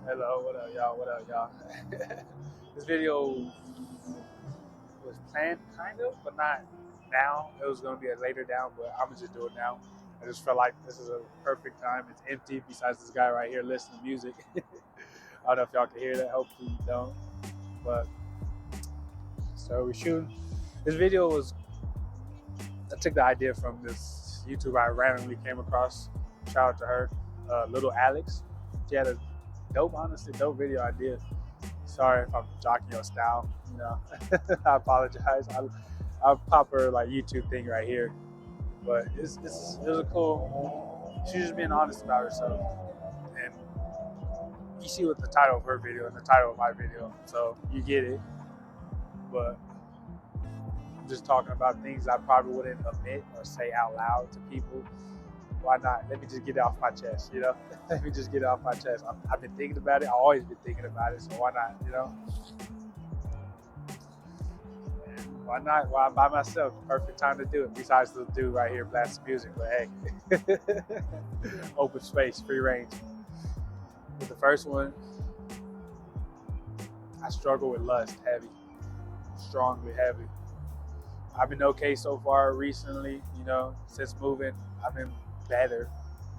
Hello, what up, y'all? What up, y'all? This video was planned, kind of, but not now. It was gonna be a later down, but I'm gonna just do it now. I just felt like this is a perfect time. It's empty besides this guy right here listening to music. I don't know if y'all can hear that. Hopefully you don't. But so we're shooting. This video was. I took the idea from this YouTuber I randomly came across. Shout out to her, Little Alex. She had a honestly dope video idea. Sorry if I'm jocking your style. I apologize. I'll pop her like YouTube thing right here. But it was a cool. She's just being honest about herself, and you see what the title of her video and the title of my video, so you get it. But I'm just talking about things I probably wouldn't admit or say out loud to people. Why not? Let me just get it off my chest, Let me just get it off my chest. I've been thinking about it. I've always been thinking about it, so why not, And why not? Why I'm by myself? Perfect time to do it. Besides the dude right here blasting music, but hey, open space, free range. With the first one, I struggle with lust heavy, strongly heavy. I've been okay so far recently, since moving. I've been better,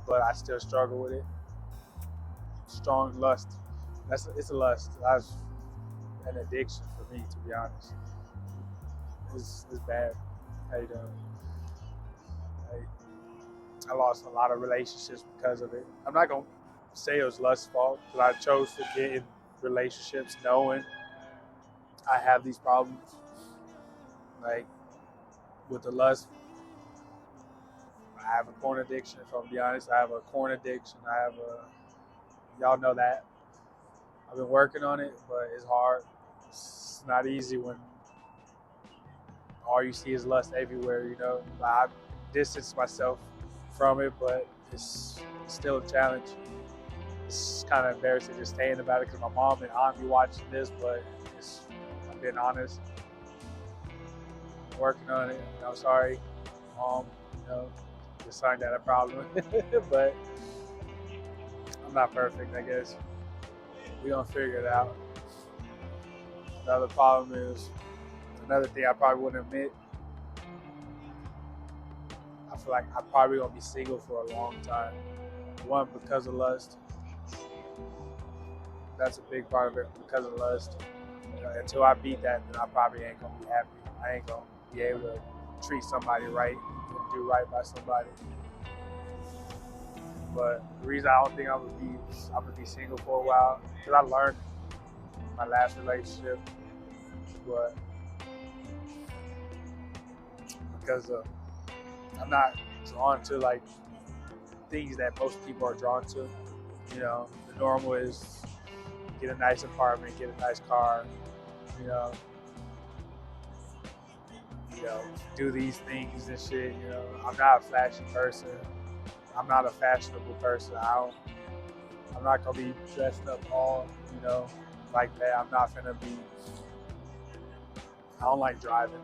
but I still struggle with it. Strong lust. It's a lust. That's an addiction for me, to be honest. It's bad. How you doing? I lost a lot of relationships because of it. I'm not gonna say it was lust's fault, because I chose to get in relationships knowing I have these problems. Like with the lust, I have a porn addiction. If I'm gonna be honest, I have a corn addiction. Y'all know that. I've been working on it, but it's hard. It's not easy when all you see is lust everywhere, Like, I've distanced myself from it, but it's still a challenge. It's kind of embarrassing just saying about it because my mom and aunt be watching this, but I'm being honest. I'm working on it. I'm sorry, Mom, your son got a problem, but I'm not perfect, I guess. We're gonna figure it out. Another problem is, another thing I probably wouldn't admit, I feel like I'm probably gonna be single for a long time. One, because of lust. That's a big part of it, because of lust. Until I beat that, then I probably ain't gonna be happy. I ain't gonna be able to treat somebody right and do right by somebody. But the reason I don't think I'm gonna be single for a while, because I learned my last relationship, but because I'm not drawn to like things that most people are drawn to. The normal is get a nice apartment, get a nice car, you know, do these things and shit. I'm not a flashy person. I'm not a fashionable person. I'm not gonna be dressed up all, like that. I'm not gonna be. I don't like driving.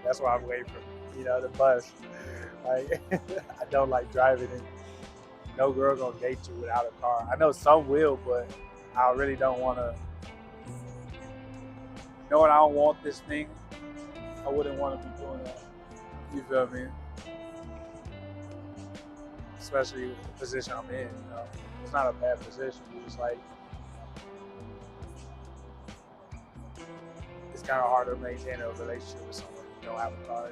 That's why I'm waiting for, the bus. Like, I don't like driving, and no girl gonna date you without a car. I know some will, but I really don't want to. Knowing I don't want this thing, I wouldn't want to be doing that. You feel me? Especially the position I'm in. It's not a bad position. It's like it's kind of hard to maintain a relationship with someone who don't have a car.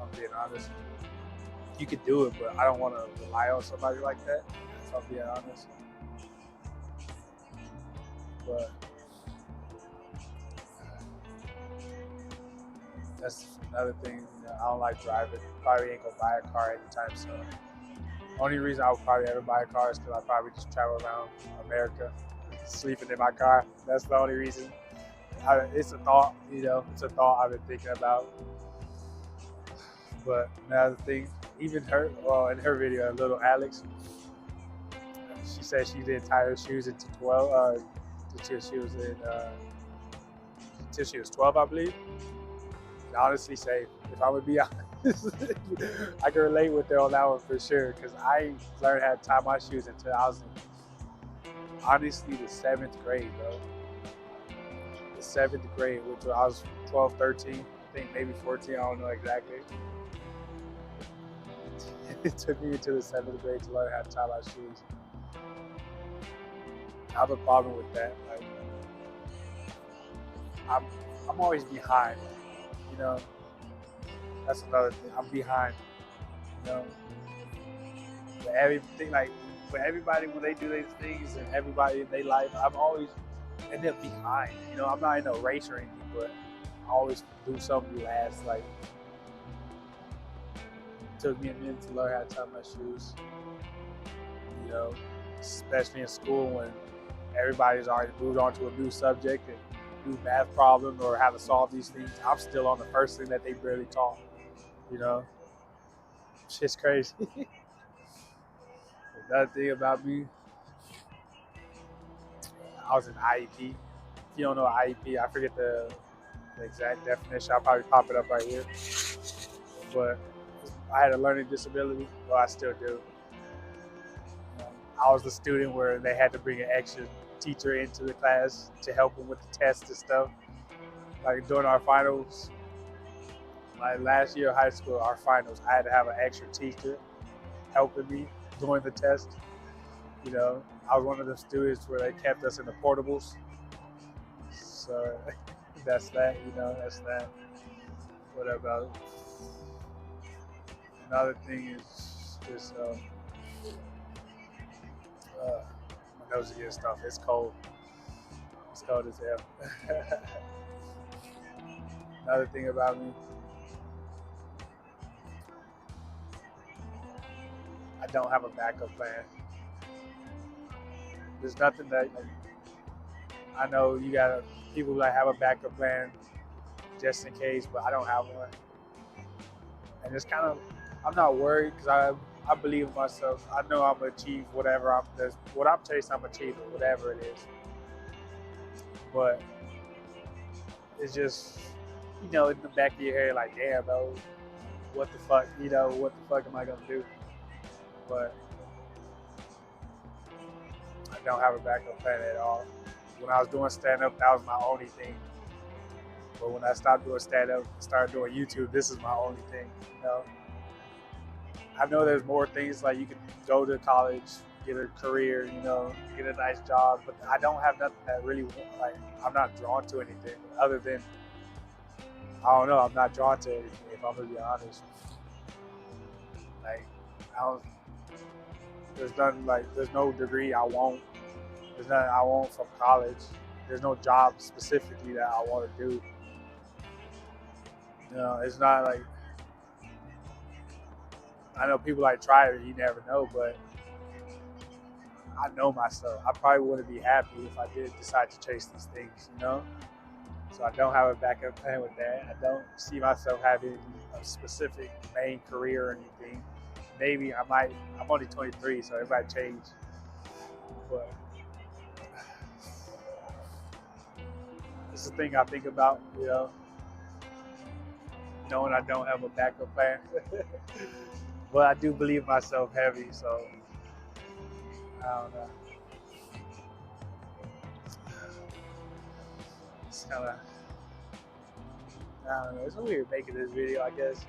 I'm being honest. You could do it, but I don't want to rely on somebody like that. If I'm being honest. But that's another thing. I don't like driving. Probably ain't gonna buy a car anytime soon. Only reason I would probably ever buy a car is because I probably just travel around America, sleeping in my car. That's the only reason. It's a thought, It's a thought I've been thinking about. But another thing, even her, in her video, Little Alex, she said she didn't tie her shoes until 12. Until she was 12, I believe. And honestly, say if I would be honest, I can relate with her on that one for sure. Because I learned how to tie my shoes until I honestly the 7th grade, bro. The 7th grade, which I was 12, 13, I think maybe 14, I don't know exactly. It took me to the 7th grade to learn how to tie my shoes. I have a problem with that. Like, I'm, I'm always behind. You know, that's another thing. I'm behind. You know, for everything, like for everybody when they do these things and everybody in their life, I'm always end up behind. You know, I'm not in a race or anything, but I always do something last. Like, it took me a minute to learn how to tie my shoes. You know, especially in school when everybody's already moved on to a new subject and new math problem or how to solve these things. I'm still on the first thing that they barely taught. You know, shit's crazy. Another thing about me, I was in IEP. If you don't know IEP, I forget the exact definition. I'll probably pop it up right here. But I had a learning disability. Well, I still do. I was the student where they had to bring an extra teacher into the class to help them with the tests and stuff. Like during our finals, my last year of high school, our finals, I had to have an extra teacher helping me during the test. You know, I was one of the students where they kept us in the portables. So that's that, you know, that's that. What about another thing is just my nose is getting stuffed. It's cold. It's cold as hell. Another thing about me, I don't have a backup plan. There's nothing that like, I know you got people that have a backup plan just in case, but I don't have one. And it's kind of, I'm not worried because I believe in myself. I know I'm gonna achieve whatever what I'm chasing. I'm achieving whatever it is. But it's just, you know, in the back of your head, like, damn, bro, what the fuck, you know, what the fuck am I gonna do? But I don't have a backup plan at all. When I was doing stand up, that was my only thing. But when I stopped doing stand up and started doing YouTube, this is my only thing. You know, I know there's more things like you can go to college, get a career, you know, get a nice job, but I don't have nothing that really like I'm not drawn to anything other than I don't know. I'm not drawn to anything if I'm gonna be honest. Like I don't. There's nothing like there's no degree I want. There's nothing I want from college. There's no job specifically that I want to do. You know, it's not like I know people like try it. You never know, but I know myself. I probably wouldn't be happy if I did decide to chase these things. You know, so I don't have a backup plan with that. I don't see myself having a specific main career or anything. Maybe I might. I'm only 23, so it might change. But it's the thing I think about. You know, knowing I don't have a backup plan. But I do believe myself heavy, so I don't know. It's kind of, I don't know. It's weird making this video, I guess.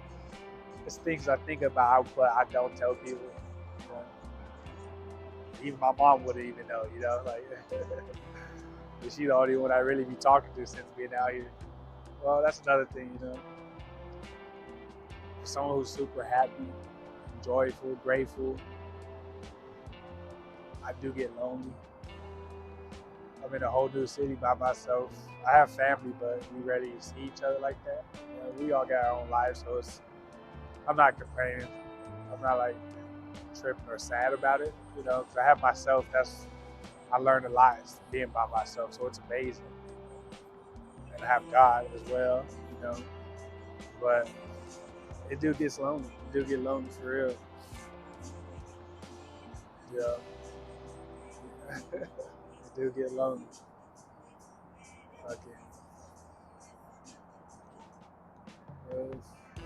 It's things I think about, but I don't tell people. You know? Even my mom wouldn't even know, you know? Like, she's the only one I really be talking to since being out here. Well, that's another thing, you know? For someone who's super happy, joyful, grateful, I do get lonely. I'm in a whole new city by myself. I have family, but we rarely see each other like that. You know, we all got our own lives, so I'm not complaining. I'm not like tripping or sad about it, you know, because I have myself. I learned a lot being by myself, so it's amazing. And I have God as well, you know, but it do gets lonely. It do get lonely for real. Yeah. It do get lonely. Okay.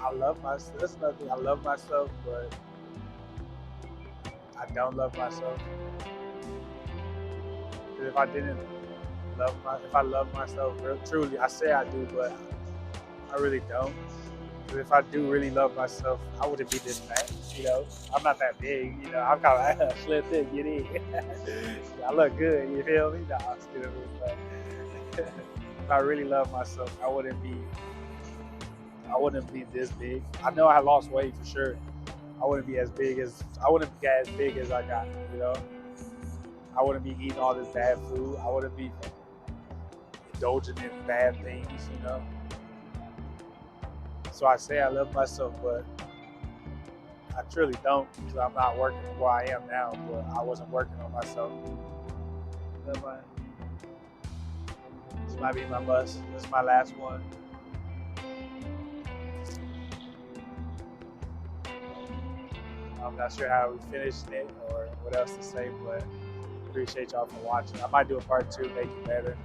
I love myself. That's another thing. I love myself, but I don't love myself. if I didn't if I love myself truly, I say I do, but I really don't. Because if I do really love myself, I wouldn't be this fat. You know, I'm not that big. You know, I'm kind of slim thick. Get in. I look good. You feel me? Nah, I'm still. But if I really love myself, I wouldn't be. I wouldn't be this big. I know I lost weight for sure. I wouldn't be as big as I wouldn't get as big as I got. You know, I wouldn't be eating all this bad food. I wouldn't be indulging in bad things. You know. So I say I love myself, but I truly don't because I'm not working where I am now. But I wasn't working on myself. This might be my bus. This is my last one. I'm not sure how we finished it or what else to say, but appreciate y'all for watching. I might do a part 2, make it better.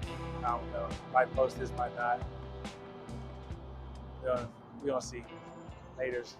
I don't know. Might post this, might not. We're gonna see. Laters.